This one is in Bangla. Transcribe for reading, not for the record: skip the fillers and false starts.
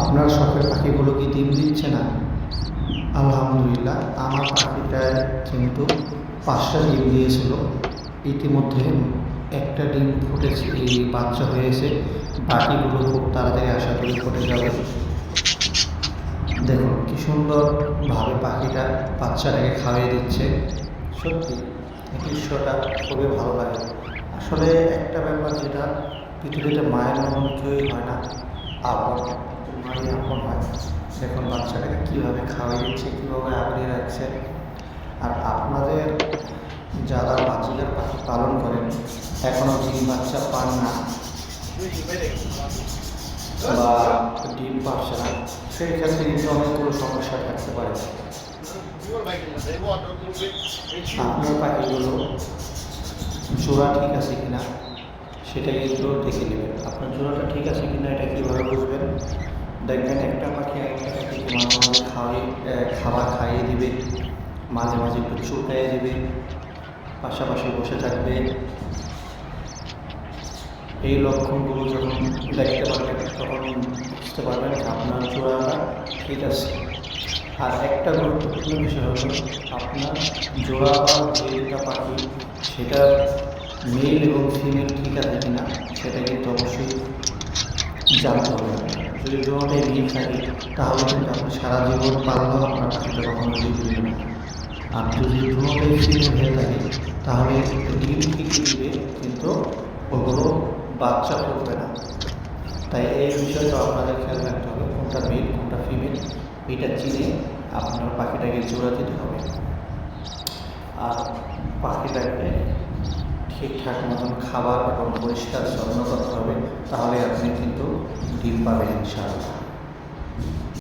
আপনার শখের পাখিগুলো কি ডিম দিচ্ছে না? আলহামদুলিল্লাহ, আমার পাখিটায় কিন্তু 5টা ডিম দিয়েছিল। ইতিমধ্যে একটা ডিম ফুটেছে, এই বাচ্চা হয়েছে। বাকিগুলো খুব তাড়াতাড়ি আশা করি ফুটে যাবে। দেখুন কি সুন্দরভাবে পাখিটা বাচ্চাটাকে খাইয়ে দিচ্ছে। সত্যি এই দৃশ্যটা খুবই ভালো লাগে। আসলে একটা ব্যাপার, যেটা পৃথিবীতে মায়ের মতন কেউই হয় না, আপন মাই আপন হয়। দেখুন বাচ্চাটাকে কীভাবে খাওয়াই দিচ্ছে, কীভাবে আগলে রাখছে। আর আপনাদের যারা বাচ্চাদের পাখি পালন করেন, এখনও ডিম বাচ্চা পান না বা ডিম পাচ্ছে না, সেই ক্ষেত্রে কিন্তু অনেকগুলো সমস্যা থাকতে পারে। আপনার পাখিগুলো জোড়া ঠিক আছে কিনা সেটা কিন্তু দেখে নেবেন। আপনার জোড়াটা ঠিক আছে কিনা এটা কীভাবে বুঝবেন? দেখবেন একটা পাখি একটা পাখিকে মাঝে মাঝে খাবার খাইয়ে দিবে, মাঝে মাঝে একটু চুলকাইয়ে দিবে, পাশাপাশি বসে থাকবে। এই লক্ষণগুলো যখন দেখতে পারবেন তখন বুঝতে পারবেন যে আপনার জোড়াটা ঠিক আছে। আর একটা গুরুত্বপূর্ণ বিষয় হলো, আপনার জোড়া যে দুটা পাখি, সেটা মেল এবং ফিমেল ঠিক আছে কিনা সেটা কিন্তু অবশ্যই জানতে হবে। যদি জোড়াটাই মিল থাকে তাহলে কিন্তু আপনি সারা জীবন পাললেও আপনার পাখিটা কখনো ডিম দিবে না। আর যদি জোড়াটাই ফিমেল হয়ে থাকে তাহলে ডিম ঠিকই দিবে, কিন্তু ওগুলো বাচ্চা করবে না। তাই এই বিষয়টা আপনাদের খেয়াল রাখতে হবে, কোনটা মেল কোনটা ফিমেল, এটা চিনে আপনার পাখিটাকে জোড়া দিতে হবে। আর পাখিটাকে ঠিকঠাক মতন খাবার এবং পরিষ্কার যত্ন করতে হবে, তাহলে আপনি কিন্তু ডিম পাবেন ইনশাআল্লাহ।